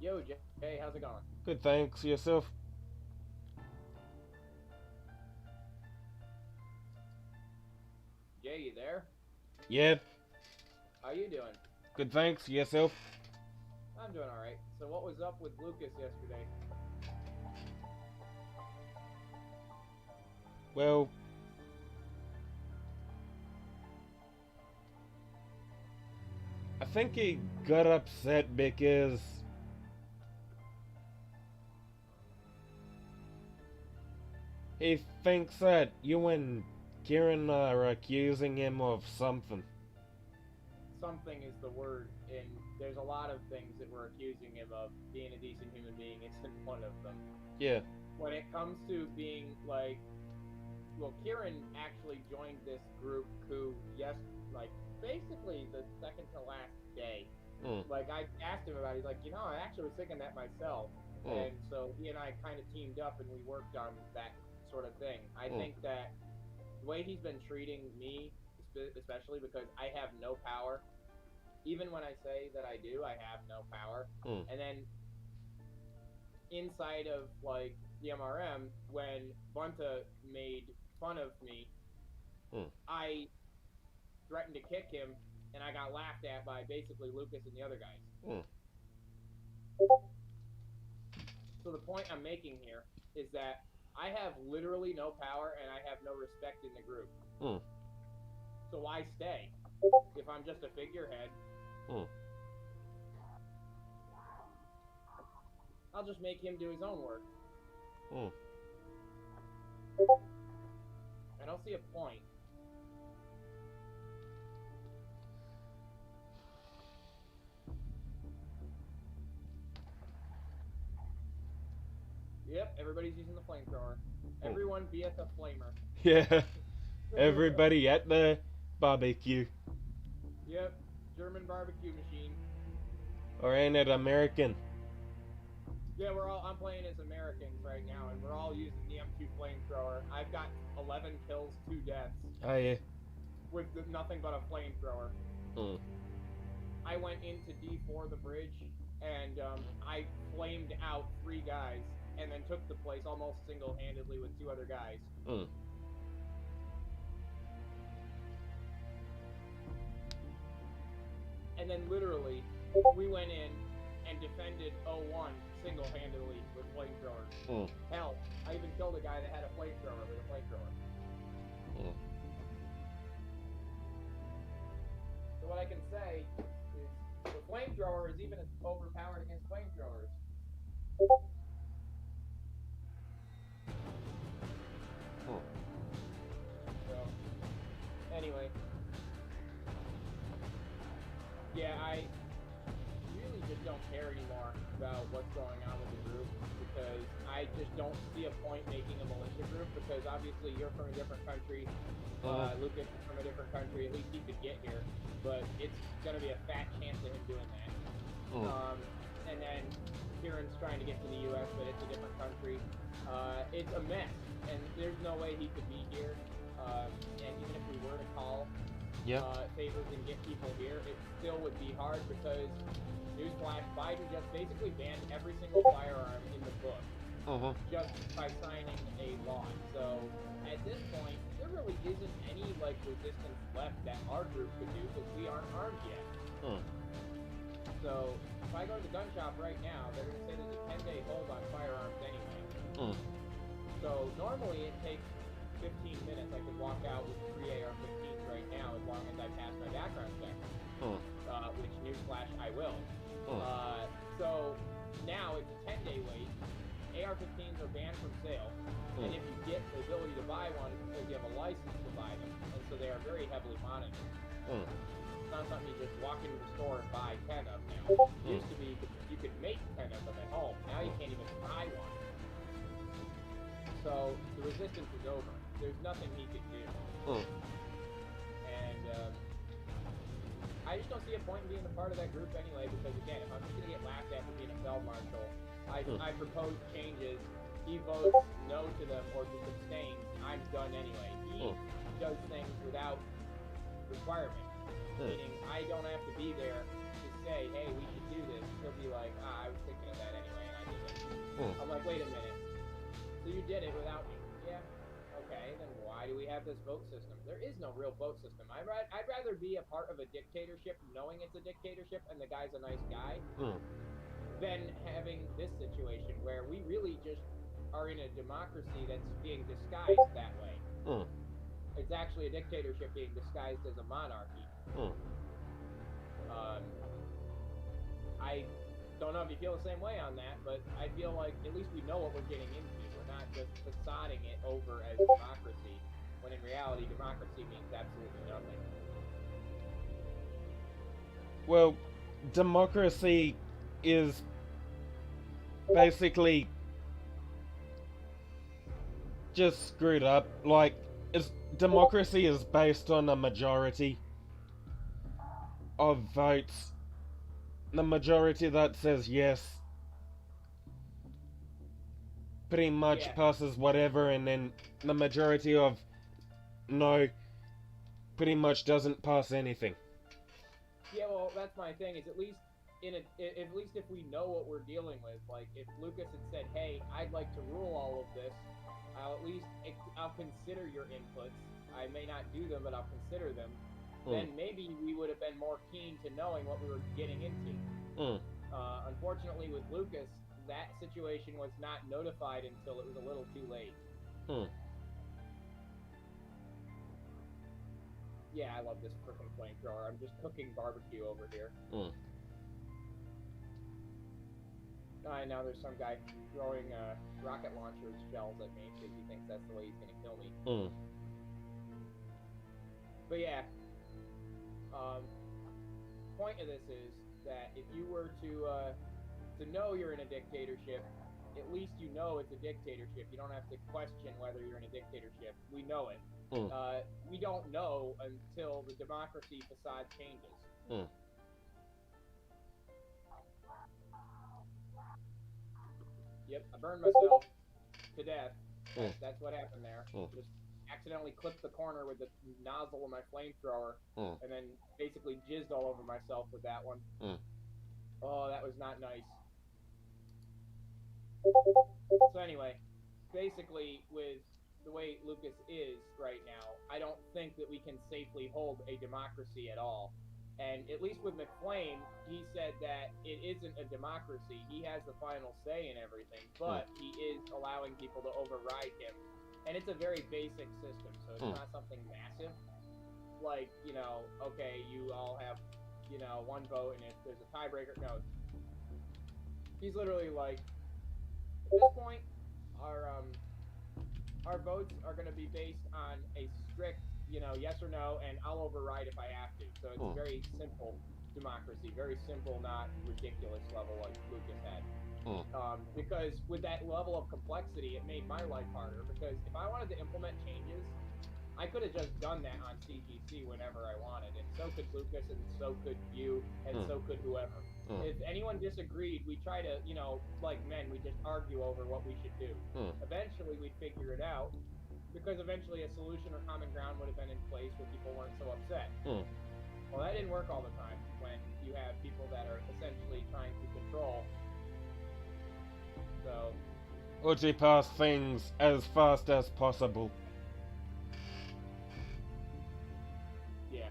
Yo, Jay, how's it going? Good, thanks. Yourself? Jay, you there? Yeah, How you doing? good, thanks. Yourself? I'm doing all right. So, what was up with Lucas yesterday? Well, I think he got upset because he thinks that you and Kieran are accusing him of something. Something is the word, and there's a lot of things that we're accusing him of. Being a decent human being isn't one of them. Yeah. When it comes to being like, well, Kieran actually joined this group who, yes, like basically the second to last day. Mm. Like I asked him about it, he's like, I actually was thinking that myself. Mm. And so he and I kind of teamed up and we worked on that sort of thing. I Mm. think that the way he's been treating me, especially because I have no power, even when I say that I do, I have no power. Mm. And then inside of like the MRM, when Bunta made fun of me, Mm. I threatened to kick him, and I got laughed at by basically Lucas and the other guys. Mm. So the point I'm making here is that I have literally no power and I have no respect in the group. Mm. So why stay if I'm just a figurehead? Mm. I'll just make him do his own work. Mm. I don't see a point. Yep, everybody's using the flamethrower. Everyone be at the flamer. Yeah. Everybody at the barbecue. Yep, German barbecue machine. Or ain't it American? Yeah, I'm playing as Americans right now, and we're all using the M2 flamethrower. I've got 11 kills, 2 deaths, Oh, yeah. with nothing but a flamethrower. Mm. I went into D4 the bridge, and I flamed out 3 guys, and then took the place almost single-handedly with 2 other guys. Mm. And then literally, we went in and defended 01 single-handedly with flamethrowers. Mm. Hell, I even killed a guy that had a flamethrower with a flamethrower. Mm. So what I can say is the flamethrower is even overpowered against flamethrowers. Mm. So, anyway. Yeah, I really just don't care anymore about what's going on with the group because I just don't see a point making a militia group because obviously you're from a different country. Lucas is from a different country. At least he could get here, but it's going to be a fat chance of him doing that. Mm. And then Kieran's trying to get to the U.S., but it's a different country. It's a mess, and there's no way he could be here. And even if we were to call Yeah. favors and get people here, it still would be hard because, newsflash, Biden just basically banned every single firearm in the book just by signing a law. So at this point, there really isn't any like resistance left that our group could do because we aren't armed yet. Mm. So if I go to the gun shop right now, they're going to say there's a 10-day hold on firearms normally it takes 15 minutes. I could walk out with 3 AR-15s right now as long as I pass my background check. Which, newsflash, I will. So now it's a 10-day wait. AR-15s are banned from sale, and if you get the ability to buy one, it's because you have a license to buy them, and so they are very heavily monitored. It's not something you just walk into the store and buy 10 of now. It used to be you could make 10 of them at home. Now you can't even buy one. So the resistance is over. There's nothing he could do. And I just don't see a point in being a part of that group anyway, because again, if I'm just going to get laughed at for being a feld marshal, I propose changes. He votes no to them or just abstains. I'm done anyway. He does things without requirement. Meaning, I don't have to be there to say, hey, we should do this. He'll be like, I was thinking of that anyway, and I did it. I'm like, wait a minute. So you did it without me? Yeah. Okay, then why do we have this vote system? There is no real vote system. I'd rather be a part of a dictatorship knowing it's a dictatorship and the guy's a nice guy than having this situation where we really just are in a democracy that's being disguised that way. It's actually a dictatorship being disguised as a monarchy. I don't know if you feel the same way on that, but I feel like at least we know what we're getting into. We're not just facading it over as democracy, when in reality, democracy means absolutely nothing. Well, democracy is basically just screwed up. Like, democracy is based on a majority of votes. The majority that says yes pretty much passes whatever, and then the majority of no pretty much doesn't pass anything. Yeah, well, that's my thing, is at least if we know what we're dealing with, like, if Lucas had said, hey, I'd like to rule all of this, I'll consider your inputs. I may not do them, but I'll consider them. Then maybe we would have been more keen to knowing what we were getting into. Unfortunately, with Lucas, that situation was not notified until it was a little too late. Yeah, I love this frickin' flamethrower. I'm just cooking barbecue over here. Now there's some guy throwing rocket launcher shells at me because he thinks that's the way he's gonna kill me. But yeah, point of this is that if you were to know you're in a dictatorship, at least you know it's a dictatorship. You don't have to question whether you're in a dictatorship. We know it. We don't know until the democracy facade changes. Yep, I burned myself to death. That's what happened there. Just accidentally clipped the corner with the nozzle of my flamethrower, and then basically jizzed all over myself with that one. Oh, that was not nice. So anyway, basically, with the way Lucas is right now, I don't think that we can safely hold a democracy at all. And at least with McFlame, he said that it isn't a democracy. He has the final say in everything, but he is allowing people to override him. And it's a very basic system, so it's not something massive. Like, okay, you all have, one vote, and if there's a tiebreaker, no. He's literally like, at this point, our votes are going to be based on a strict, yes or no, and I'll override if I have to. So it's a very simple democracy, very simple, not ridiculous level like Lucas had. Because with that level of complexity, it made my life harder. Because if I wanted to implement changes, I could have just done that on CGC whenever I wanted, and so could Lucas, and so could you, and so could whoever. If anyone disagreed, we try to, like men, we just argue over what we should do. Eventually, we'd figure it out, because eventually a solution or common ground would have been in place where people weren't so upset. Well, that didn't work all the time when you have people that are essentially trying to control. So, or to pass things as fast as possible. Yeah.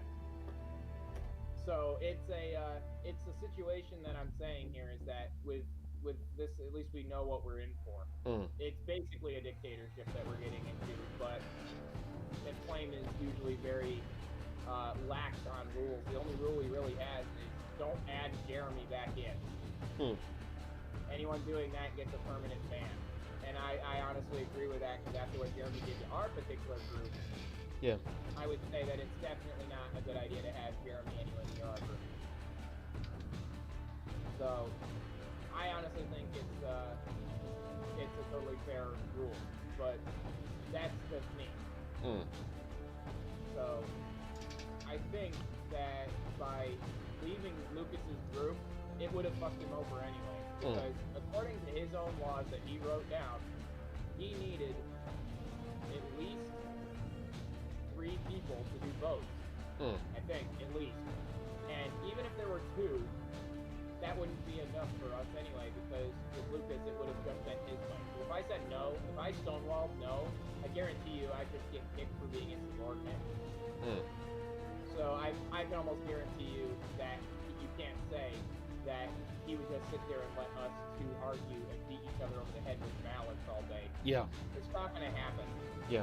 So it's a situation that I'm saying here is that with with this, at least we know what we're in for. Mm. It's basically a dictatorship that we're getting into, but the claim is usually very lax on rules. The only rule he really has is don't add Jeremy back in. Hmm. Anyone doing that gets a permanent ban. And I honestly agree with that, because after what Jeremy did to our particular group, Yeah. I would say that it's definitely not a good idea to have Jeremy anywhere near our group. So, I honestly think it's a totally fair rule, but that's just me. Mm. So, I think that by leaving Lucas's group, it would have fucked him over anyway. Because according to his own laws that he wrote down, he needed at least 3 people to do votes. I think, at least. And even if there were 2, that wouldn't be enough for us anyway, because with Lucas, it would have just been his vote. So if I said no, if I stonewalled no, I guarantee you I'd just get kicked for being insubordinate. So I can almost guarantee you that you can't say that he would just sit there and let us 2 argue and beat each other over the head with ballots all day. Yeah. It's not going to happen. Yeah.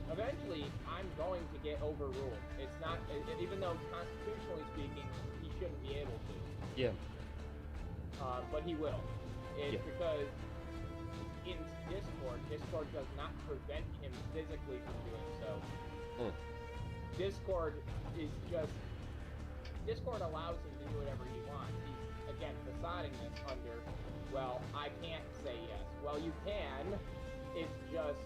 Eventually, I'm going to get overruled. It's not, even though constitutionally speaking, he shouldn't be able to. Yeah. But he will. It's because in Discord does not prevent him physically from doing so. Discord allows him to do whatever he wants. He's, again, facading this under, well, I can't say yes. Well, you can, it's just,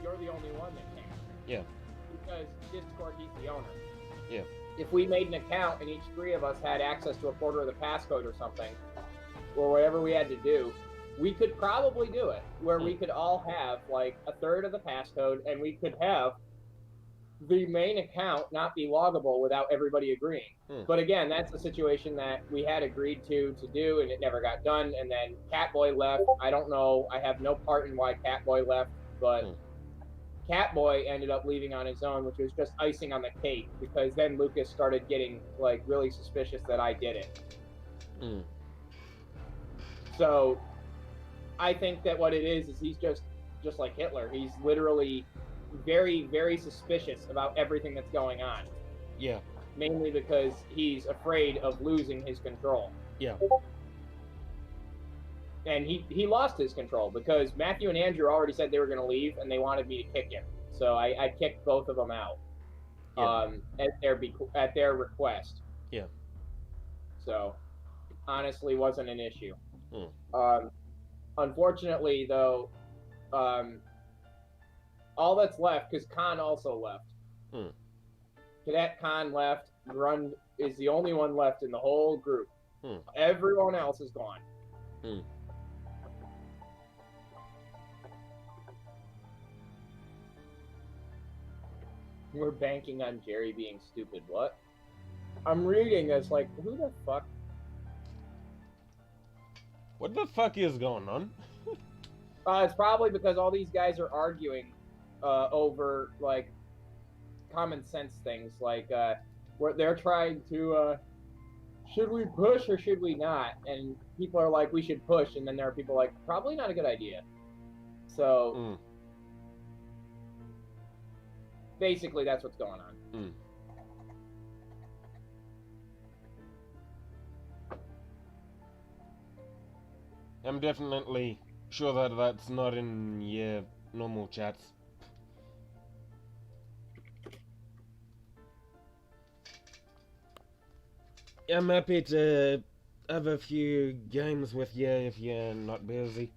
you're the only one that can. Yeah. Because Discord, he's the owner. Yeah. If we made an account and each 3 of us had access to a quarter of the passcode or something, or whatever we had to do, we could probably do it, where we could all have, like, a third of the passcode, and we could have the main account not be loggable without everybody agreeing. But again, that's the situation that we had agreed to do, and it never got done. And then Catboy left. I don't know. I have no part in why Catboy left, but Catboy ended up leaving on his own, which was just icing on the cake, because then Lucas started getting, like, really suspicious that I did it. So I think that what it is he's just like Hitler. He's literally very, very suspicious about everything that's going on. Yeah. Mainly because he's afraid of losing his control. Yeah. And he lost his control because Matthew and Andrew already said they were going to leave and they wanted me to kick him. So I kicked both of them out. At their request. Yeah. So honestly wasn't an issue. Unfortunately though, all that's left, because Khan also left. Cadet Khan left. Grund is the only one left in the whole group. Everyone else is gone. We're banking on Jerry being stupid. What? I'm reading this like, who the fuck? What the fuck is going on? It's probably because all these guys are arguing over, like, common sense things. Like, where they're trying to, should we push or should we not? And people are like, we should push. And then there are people like, probably not a good idea. So, basically, that's what's going on. I'm definitely sure that that's not in your normal chats. I'm happy to have a few games with you if you're not busy.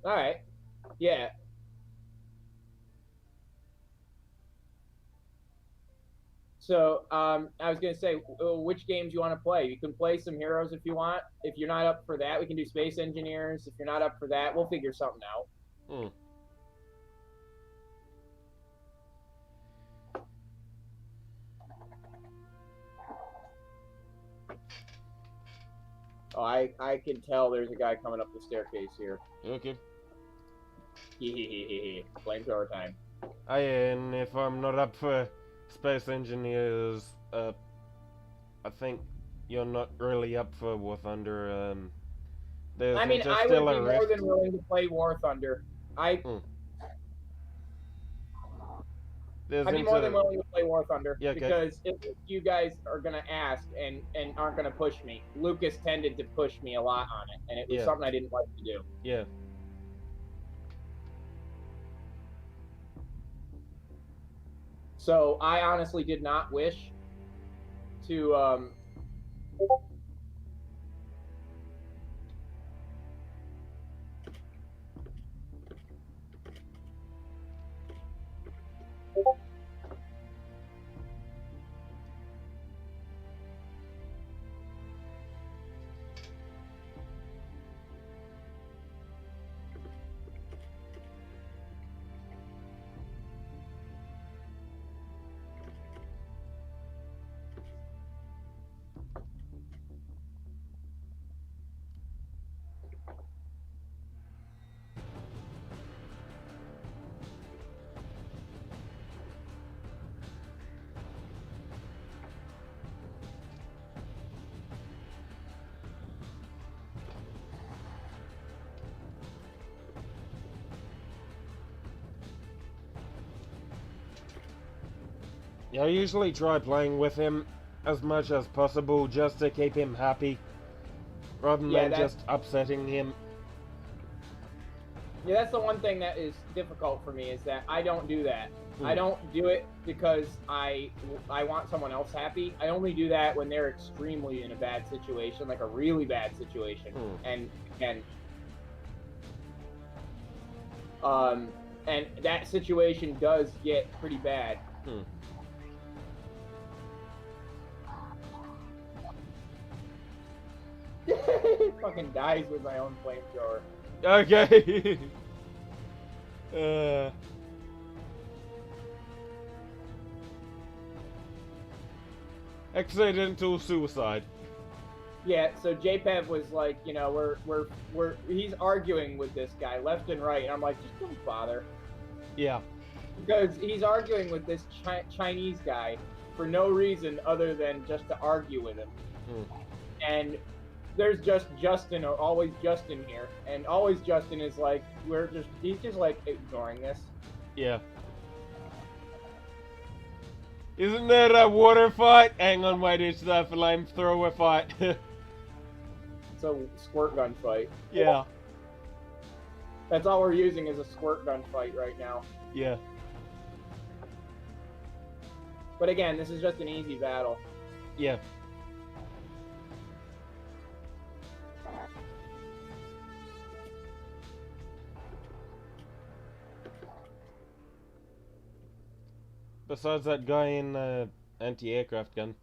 Alright. Yeah. So, I was going to say, which games you want to play? You can play some Heroes if you want. If you're not up for that, we can do Space Engineers. If you're not up for that, we'll figure something out. Oh, I can tell there's a guy coming up the staircase here. Okay. Flamethrower time. And if I'm not up for Space Engineers, I think you're not really up for War Thunder. There's I mean, I would Interstellar be more Rift. than willing to play War Thunder. I'd There's be more than willing to play War Thunder Yeah, okay. because if you guys are gonna ask and aren't gonna push me, Lucas tended to push me a lot on it, and it was Yeah. something I didn't like to do. Yeah. So I honestly did not wish to I usually try playing with him as much as possible just to keep him happy, rather than just upsetting him. Yeah, that's the one thing that is difficult for me is that I don't do that. I don't do it because I want someone else happy. I only do that when they're extremely in a bad situation, like a really bad situation, and that situation does get pretty bad. Fucking dies with my own flamethrower. Okay. Accidental suicide. Yeah, so JPEV was like, you know, he's arguing with this guy left and right, and I'm like, just don't bother. Yeah. Because he's arguing with this Chinese guy for no reason other than just to argue with him. And there's just Justin, or always Justin here, and always Justin is like, he's just like ignoring this. Yeah. Isn't that a water fight? Hang on, wait, it's the flamethrower fight. It's a squirt gun fight. Yeah. That's all we're using is a squirt gun fight right now. Yeah. But again, this is just an easy battle. Yeah. Besides that guy in anti-aircraft gun.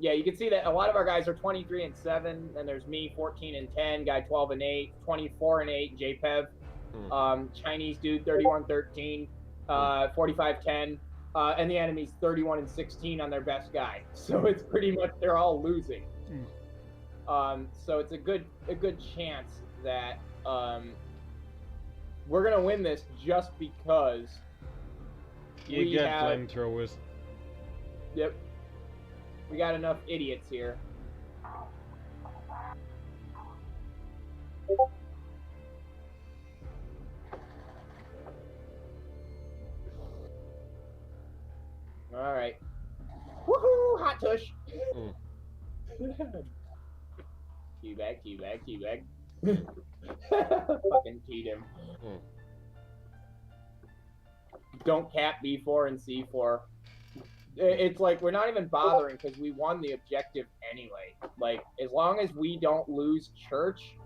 Yeah, you can see that a lot of our guys are 23 and 7, and there's me 14 and 10, guy 12 and 8, 24 and 8, JPEV, Chinese dude 31-13, 45-10, and the enemy's 31 and 16 on their best guy. So it's pretty much they're all losing. So it's a good chance that we're gonna win this just because you get flamethrowers. Yep. We got enough idiots here. Alright. Woohoo! Hot tush! Teabag. Fucking cheat him. Don't cap B4 and C4. It's like we're not even bothering because we won the objective anyway. Like, as long as we don't lose church,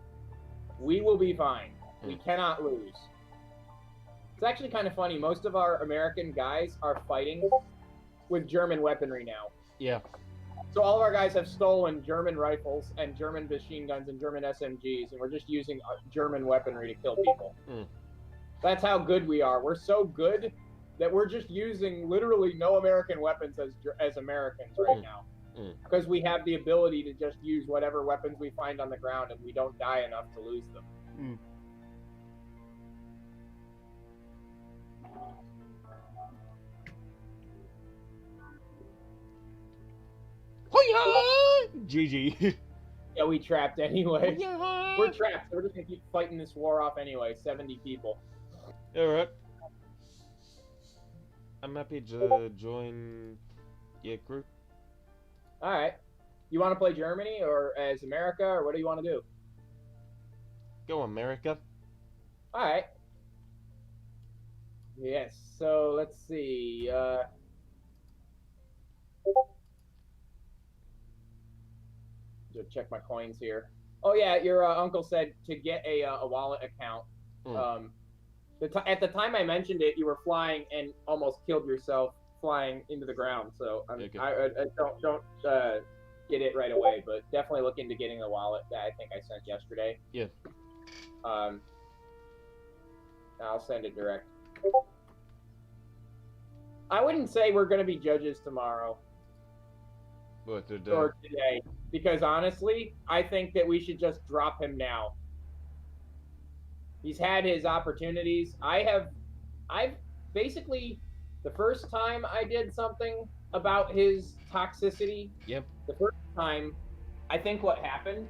we will be fine. We cannot lose. It's actually kind of funny. Most of our American guys are fighting with German weaponry now. Yeah. So all of our guys have stolen German rifles and German machine guns and German SMGs, and we're just using German weaponry to kill people. That's how good we are. We're so good that we're just using literally no American weapons as Americans right now. Because we have the ability to just use whatever weapons we find on the ground and we don't die enough to lose them. GG. Yeah, we trapped anyway. Yeah. We're trapped. We're just gonna keep fighting this war off anyway. 70 people. Alright. I'm happy to join your group. All right. You want to play Germany or as America, or what do you want to do? Go America. All right. Yes. So let's see. Just check my coins here. Oh yeah, your uncle said to get a wallet account. At the time I mentioned it, you were flying and almost killed yourself flying into the ground. So Okay. I don't get it right away, but definitely look into getting the wallet that I think I sent yesterday. Yeah. I'll send it direct. I wouldn't say we're going to be judges tomorrow. What, today? Or today, because honestly, I think that we should just drop him now. He's had his opportunities. I've basically, the first time I did something about his toxicity. Yep. The first time, I think what happened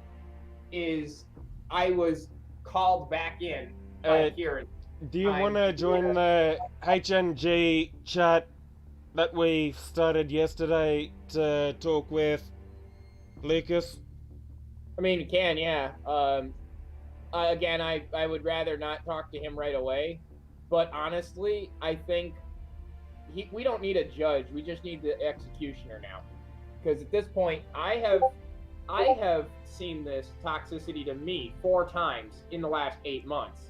is I was called back in by Kieran. Do you want to join the HNG chat that we started yesterday to talk with Lucas? I mean, you can, yeah. Again, I would rather not talk to him right away, but honestly, I think we don't need a judge. We just need the executioner now, because at this point, I have seen this toxicity to me 4 times in the last 8 months.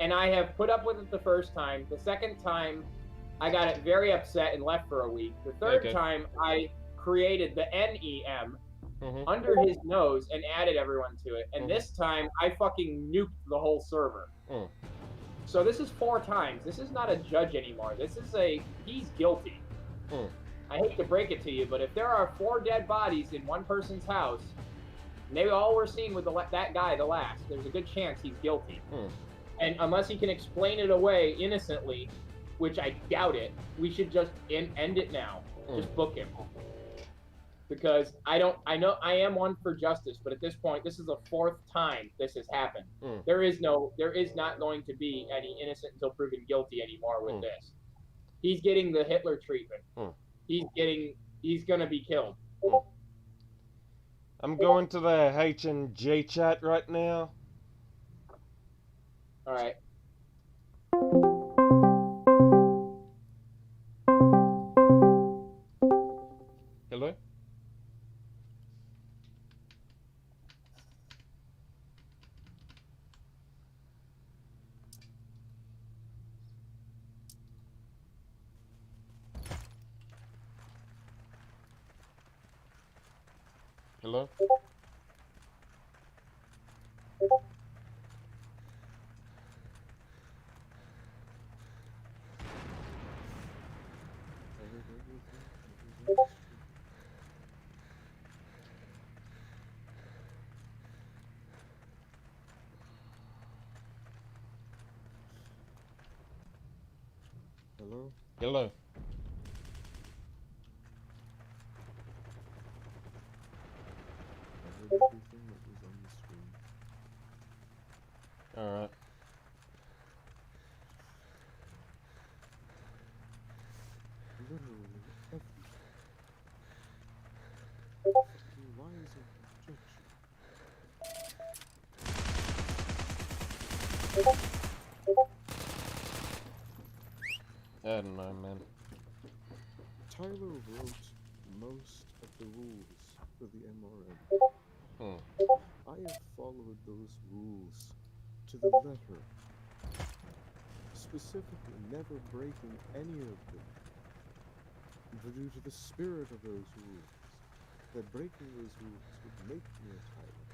And I have put up with it the first time. The second time, I got it very upset and left for a week. The third time, I created the NEM under his nose and added everyone to it. And this time, I fucking nuked the whole server. So this is 4 times. This is not a judge anymore. This is he's guilty. I hate to break it to you, but if there are 4 dead bodies in one person's house, and they all were seen with that guy, the last, there's a good chance he's guilty. And unless he can explain it away innocently, which I doubt it, we should just end it now. Just book him. Because I know I am one for justice, but at this point, this is the 4th time this has happened. There is not going to be any innocent until proven guilty anymore with this. He's getting the Hitler treatment. He's gonna be killed. I'm going to the HNG chat right now. All right. Hello? Hello? Hello? Hello? I heard everything that was on the screen. Alright. Literally everything. Fucking lies of rejection. I don't know, man. Tyler wrote most of the rules for the MRM. I have followed those rules to the letter, specifically never breaking any of them, due to the spirit of those rules, that breaking those rules would make me a tyrant.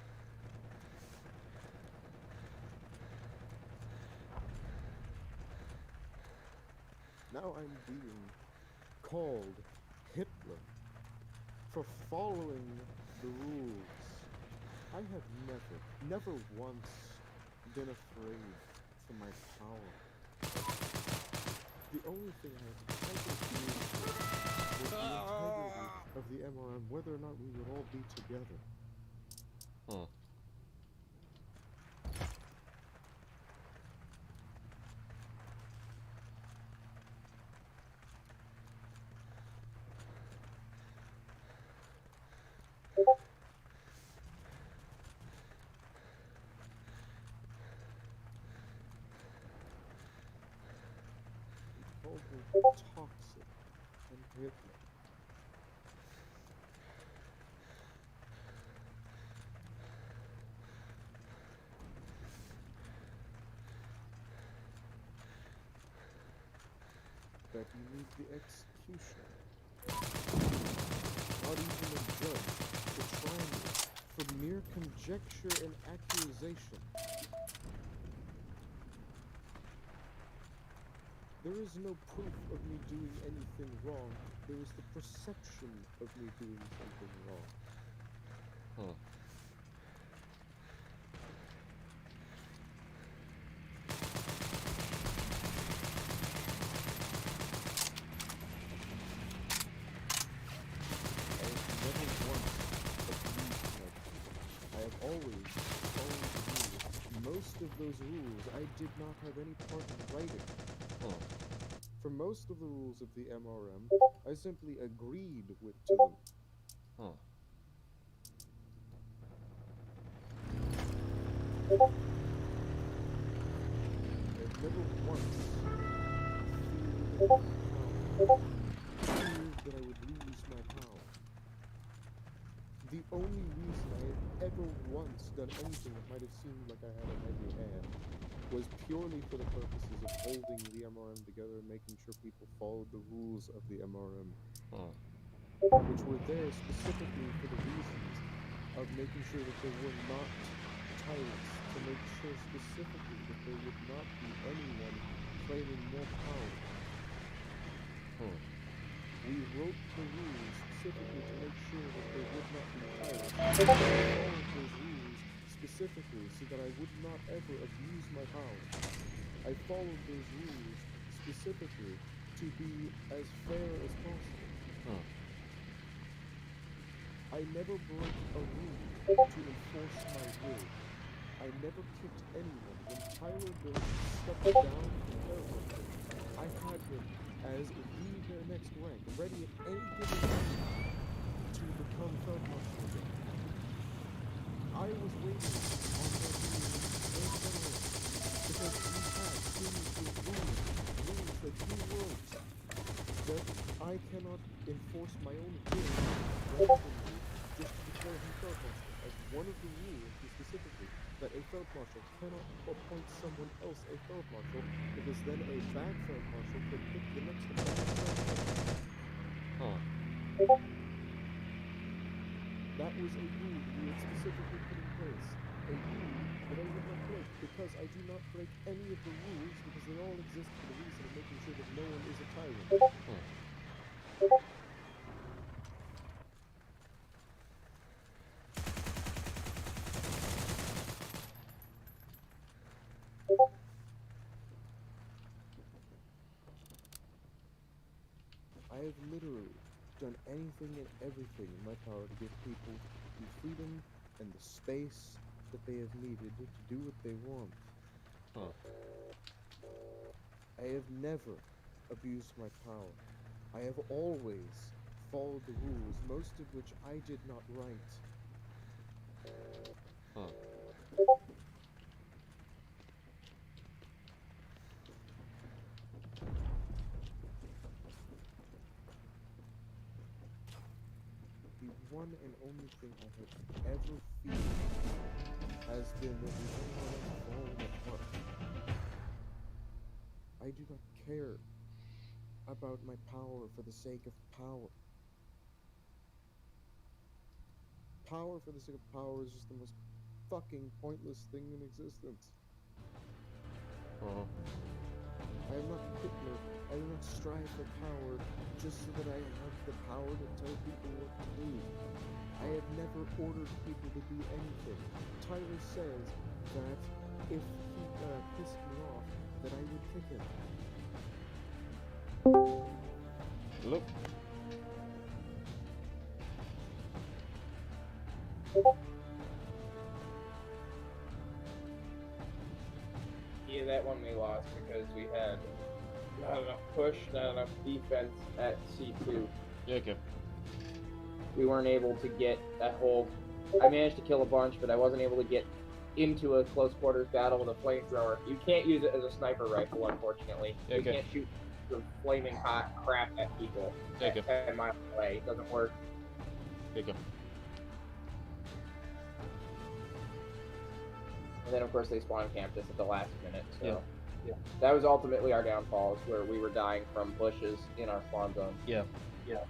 Now I'm being called Hitler for following the rules. I have never once been afraid for my power. The only thing I have ever been for was the integrity of the MRM, whether or not we would all be together. Hmm. He called me toxic and Hitler. That you need the executioner, not even a judge, to try me for mere conjecture and accusation. There is no proof of me doing anything wrong. There is the perception of me doing something wrong. Hmm. I have never once abused my power. I have always followed the rules. Most of those rules I did not have any part in writing. Hmm. For most of the rules of the MRM, I simply agreed to them. Hmm. I've never once feared that I would lose my power. The only reason I have ever once done anything that might have seemed like I had a heavy hand was purely for the purposes of holding the MRM together and making sure people followed the rules of the MRM, Hmm. which were there specifically for the reasons of making sure that there were not tyrants, to make sure specifically that there would not be anyone claiming more power. Hmm. We wrote the rules specifically to make sure that there would not be tyrants. I followed those rules specifically so that I would not ever abuse my power. I followed those rules specifically to be as fair as possible. Hmm. I never broke a rule to enforce my will. I never kicked anyone. When Tyler Bills stepped down from Fairmarket, I had him as the next rank, ready at any given moment to become Third Marshal again. I was waiting on their being their general because we had series of rules that he wrote that I cannot enforce my own will randomly just to declare him Third Marshal. As one of the rules is specifically that a Third Marshal cannot appoint someone else a Third Marshal because then a bad Third Marshal could pick the next bad Third Marshal. Huh. That was a rule we had specifically put in place. A rule that I would not break because I do not break any of the rules because they all exist for the reason of making sure that no one is a tyrant. Hmm. I have literally done anything and everything in my power to give people the freedom and the space that they have needed to do what they want. Huh. I have never abused my power. I have always followed the rules, most of which I did not write. Huh. The one and only thing I have ever feared has been that the MRM falling apart. I do not care about my power for the sake of power. Power for the sake of power is just the most fucking pointless thing in existence. Uh-huh. I am not Hitler. I do not strive for power just so that I have the power to tell people what to do. I have never ordered people to do anything. Tyler says that if he pissed me off, that I would kick him. Look. Yeah, that one we lost because we had not enough push, not enough defense at C2. Yeah, okay. We weren't able to get that whole. I managed to kill a bunch, but I wasn't able to get into a close quarters battle with a flamethrower. You can't use it as a sniper rifle, unfortunately. You Okay. can't shoot the flaming hot crap at people Okay. at 10 miles away. It doesn't work. Okay. And then, of course, they spawn camped us at the last minute. So Yeah. that was ultimately our downfall, is where we were dying from bushes in our spawn zone. Yeah. Yeah.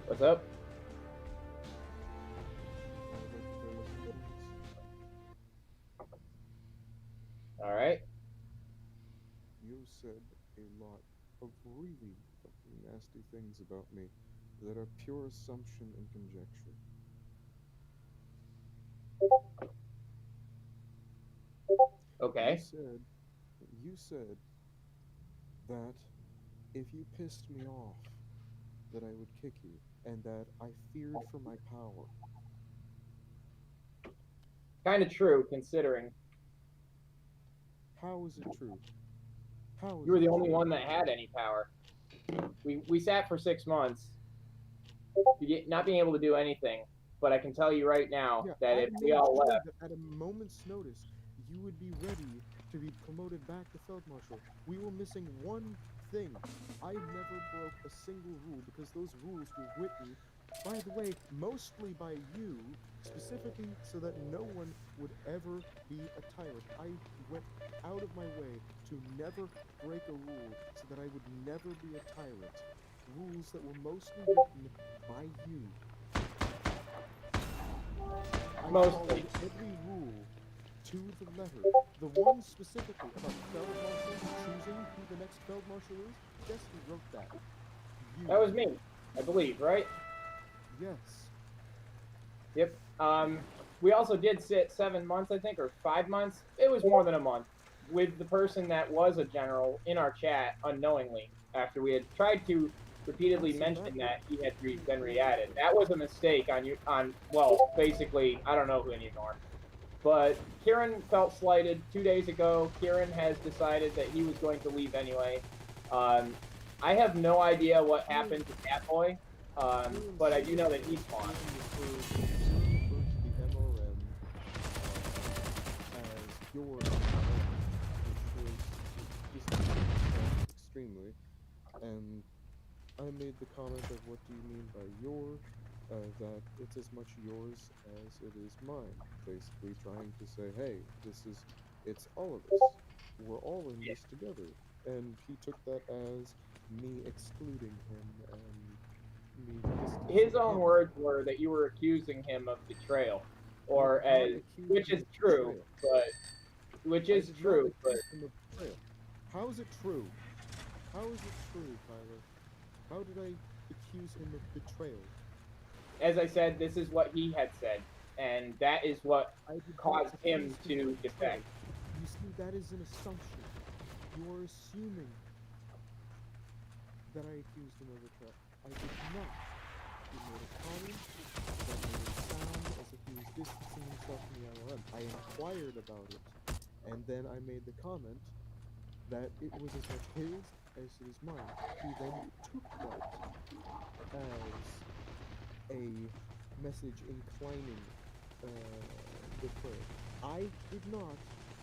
What's up? All right. You said a lot of really fucking nasty things about me that are pure assumption and conjecture. Okay. You said that if you pissed me off, that I would kick you, and that I feared for my power. Kind of true, considering How is it true? How is you were it the only true? one that had any power. We sat for 6 months, not being able to do anything. But I can tell you right now Yeah, that I if we made all sure left, that at a moment's notice, you would be ready to be promoted back to Feld Marshal. We were missing one thing. I never broke a single rule because those rules were written, by the way, mostly by you, specifically so that no one would ever be a tyrant. I went out of my way to never break a rule so that I would never be a tyrant. Rules that were mostly written by you. I Mostly. followed every rule to the letter. The one specifically about Feld Marshal choosing who the next Feld Marshal is, guess who wrote that? You. that was me, I believe, right? Yes. Yep. We also did sit 7 months, I think, or 5 months. It was more than a month with the person that was a general in our chat unknowingly after we had tried to repeatedly mention that he had been re-added. That was a mistake well, basically, I don't know who anymore. But Kieran felt slighted 2 days ago. Kieran has decided that he was going to leave anyway. I have no idea what happened to Catboy, but I do know that he's gone. The MRM as your MRM, which was extremely, and I made the comment of what do you mean by your, that it's as much yours as it is mine. Basically trying to say, hey, it's all of us. We're all in this together. And he took that as me excluding him and me distancing His own him. words were that you were accusing him of betrayal, or I did not as, accuse which him is of true, betrayal. but which I is did not true, but accuse him of betrayal. How is it true? How is it true, Tyler? How did I accuse him of betrayal? as I said, this is what he had said, and that is what I did not caused him accuse to of betrayal. defect. You see, that is an assumption. You are assuming that I accused him of betrayal. I did not. He made a comment that made it sound as if he was distancing himself from the LRM. I inquired about it, and then I made the comment that it was as much his as it is mine. He then took that as a message inclining betrayal. I did not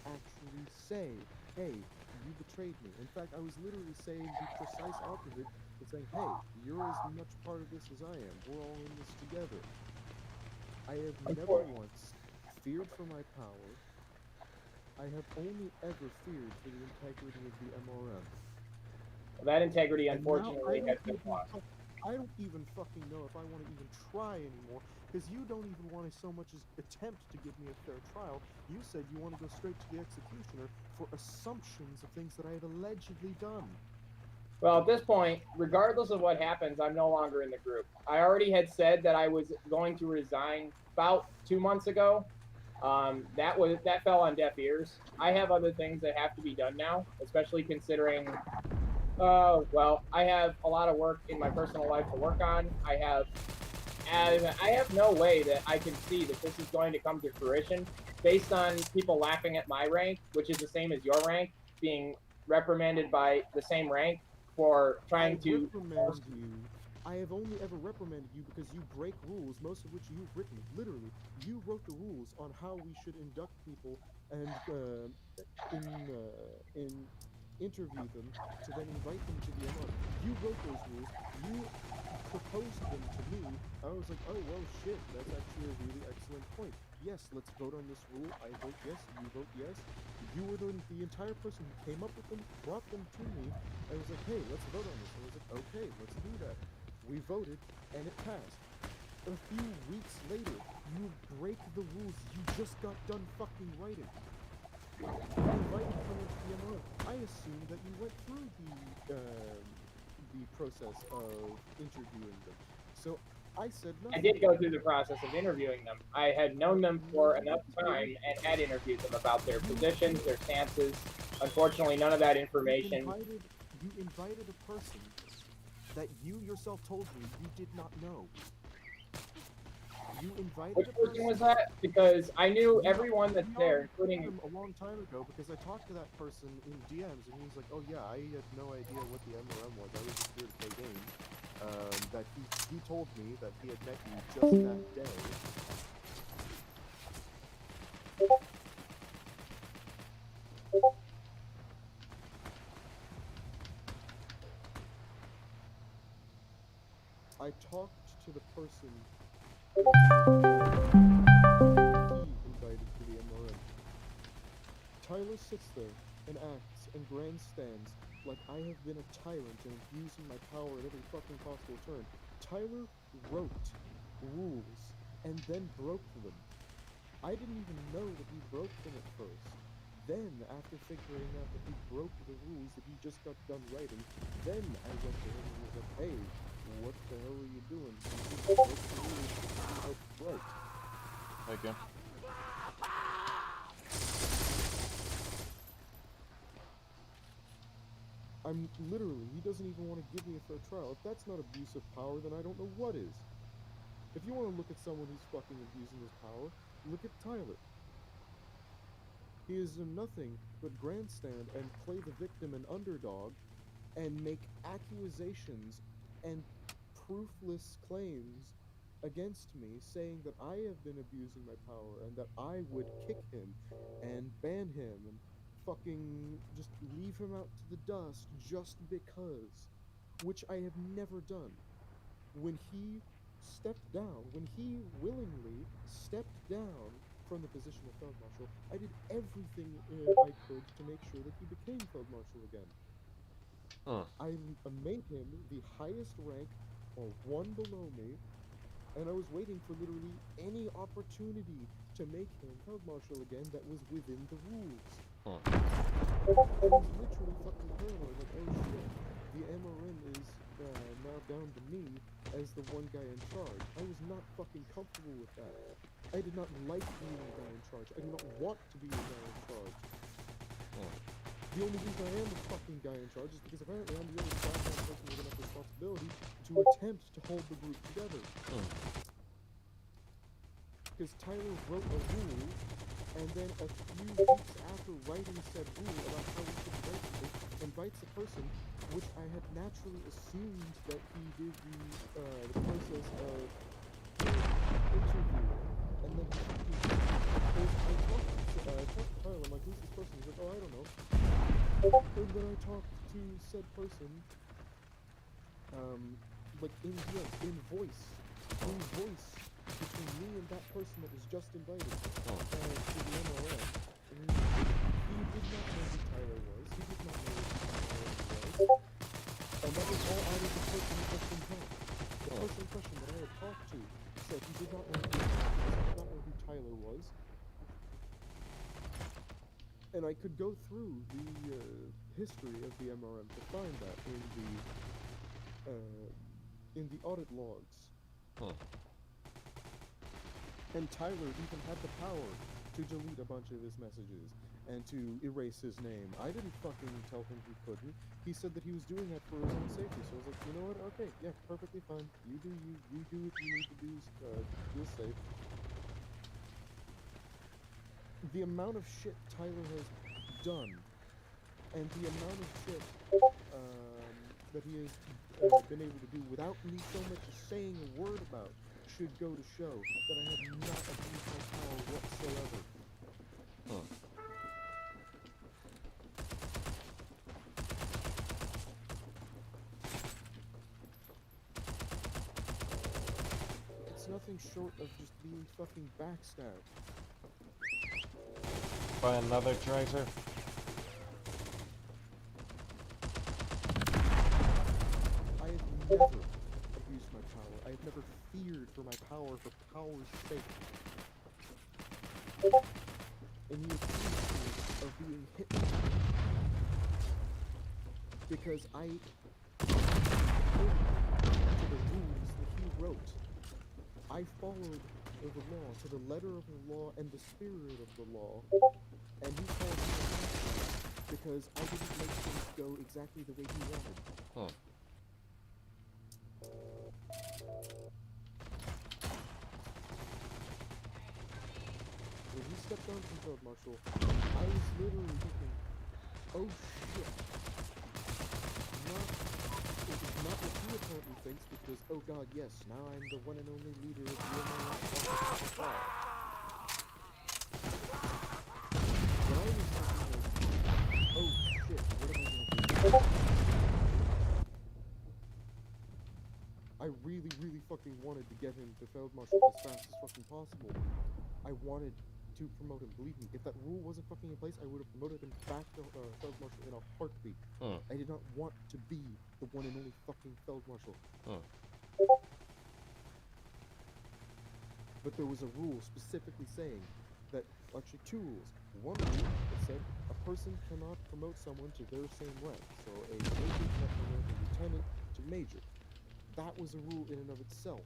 actually say, hey, you betrayed me. In fact, I was literally saying the precise opposite, but saying, hey, you're as much part of this as I am. We're all in this together. I have never once feared for my power. I have only ever feared for the integrity of the MRM. That integrity, And now unfortunately, has been lost. I don't even fucking know if I want to even try anymore, because you don't even want to so much as attempt to give me a fair trial. You said you want to go straight to the executioner for assumptions of things that I have allegedly done. Well, at this point, regardless of what happens, I'm no longer in the group. I already had said that I was going to resign about 2 months ago, That fell on deaf ears. I have other things that have to be done now, especially considering well, I have a lot of work in my personal life to work on. I have no way that I can see that this is going to come to fruition based on people laughing at my rank, which is the same as your rank, being reprimanded by the same rank for trying to. Reprimand you. I have only ever reprimanded you because you break rules, most of which you've written. Literally, you wrote the rules on how we should induct people and in interview them to then invite them to the MR. You wrote those rules. You proposed them to me. I was like, oh well, shit. That's actually a really excellent point. Yes, let's vote on this rule. I vote yes. You vote yes. You were the entire person who came up with them, brought them to me. I was like, hey, let's vote on this. I was like, okay, let's do that. We voted, and it passed. A few weeks later, you break the rules you just got done fucking writing. You invited someone to the MR. I assumed that you went through the process of interviewing them. So I said nothing. I did go through the process of interviewing them. I had known them for enough time and had interviewed them about their positions, their stances. Unfortunately, none of that information. You invited a person that you yourself told me you did not know. You invited Which a person. person was that? Because I knew everyone that's there, including a long time ago, because I talked to that person in DMs, and he was like, "Oh yeah, I had no idea what the MRM was. I was just here to play games." That he told me that he had met you just that day. I talked to the person he invited to the MRM. Tyler sits there and acts and grandstands like I have been a tyrant and abusing my power at every fucking possible turn. Tyler wrote rules and then broke them. I didn't even know that he broke them at first. Then, after figuring out that he broke the rules that he just got done writing, then I went to him and was like, hey, what the hell are you doing? You just broke the rules that you helped write. Okay. I'm literally, he doesn't even want to give me a fair trial. If that's not abuse of power, then I don't know what is. If you want to look at someone who's fucking abusing his power, look at Tyler. He is nothing but grandstand and play the victim and underdog and make accusations and proofless claims against me, saying that I have been abusing my power and that I would kick him and ban him and fucking just leave him out to the dust just because, which I have never done. When he stepped down, when he willingly stepped down from the position of Field Marshal, I did everything I could to make sure that he became Field Marshal again. I made him the highest rank, or one below me, and I was waiting for literally any opportunity to make him Field Marshal again that was within the rules. I was literally fucking paranoid, like, oh shit, the MRM is now down to me as the one guy in charge. I was not fucking comfortable with that. I did not like being the guy in charge. I do not want to be the guy in charge. The only reason I am the fucking guy in charge is because apparently I'm the only class-1 person with enough responsibility to attempt to hold the group together. Because Tyler wrote a rule, and then a few weeks after writing said rule about how we should invite people, invites a person, which I had naturally assumed that he did the process of interview, and then I talked to Tyler, I'm like, who's this person? He's like, oh, I don't know. And then I talked to said person, like in voice, between me and that person that was just invited to the MRM. And he did not know who Tyler was. He did not know who Tyler was. And that was all out of the person who just been talked. The person in question that I had talked to said he did not know who Tyler was. And I could go through the history of the MRM to find that in the audit logs. And Tyler even had the power to delete a bunch of his messages and to erase his name. I didn't fucking tell him he couldn't. He said that he was doing that for his own safety. So I was like, you know what? Okay, yeah, perfectly fine. You do you. You do what you need to do. Feel safe. The amount of shit Tyler has done, and the amount of shit that he has been able to do without me so much as saying a word about, should go to show that I have not abused my power whatsoever. It's nothing short of just being fucking backstabbed. By another traitor? I have never abused my power. I have never feared for my power for power's sake. And he accused me of being hit because I adhered to the rules that he wrote. I followed the law to the letter of the law and the spirit of the law, and he called me a bastard because I didn't make things go exactly the way he wanted. When he stepped down from Field Marshal, I was literally thinking, oh shit. It is not what he apparently thinks because, oh god, yes, now I'm the one and only leader of the What I was thinking was, oh shit, what am I gonna do? I really, really fucking wanted to get him to Field Marshal as fast as fucking possible. I wanted to promote him. Believe me, if that rule wasn't fucking in place, I would have promoted him back to Field Marshal in a heartbeat. I did not want to be the one and only fucking Field Marshal. But there was a rule specifically saying that, actually two rules. One rule that said a person cannot promote someone to their same rank. So a major cannot promote a lieutenant to major. That was a rule in and of itself,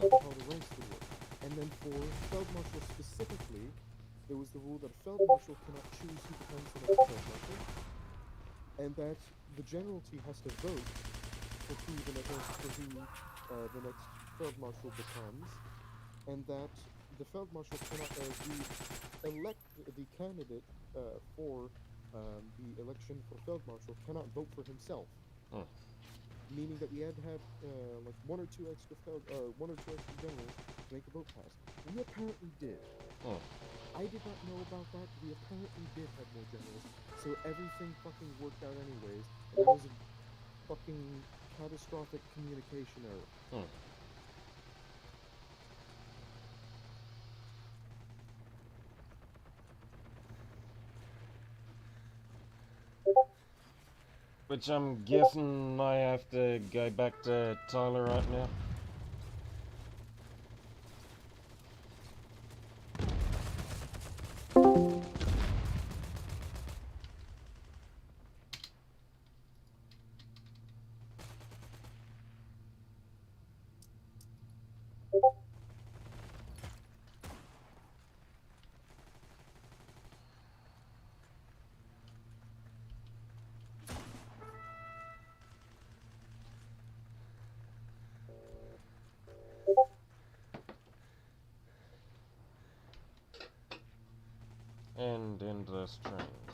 how the ranks would work. And then for Field Marshal specifically, there was the rule that a Field Marshal cannot choose who becomes the next Field Marshal, and that the Generalty has to vote for who the next Field Marshal becomes, and that the Field Marshal cannot elect the candidate for the election for Field Marshal cannot vote for himself. Meaning that we had to have like one or two extra generals to make the vote pass. We apparently did. I did not know about that. We apparently did have more generals, so everything fucking worked out anyways. And that was a fucking catastrophic communication error. Which I'm guessing I have to go back to Tyler right now. And end this train.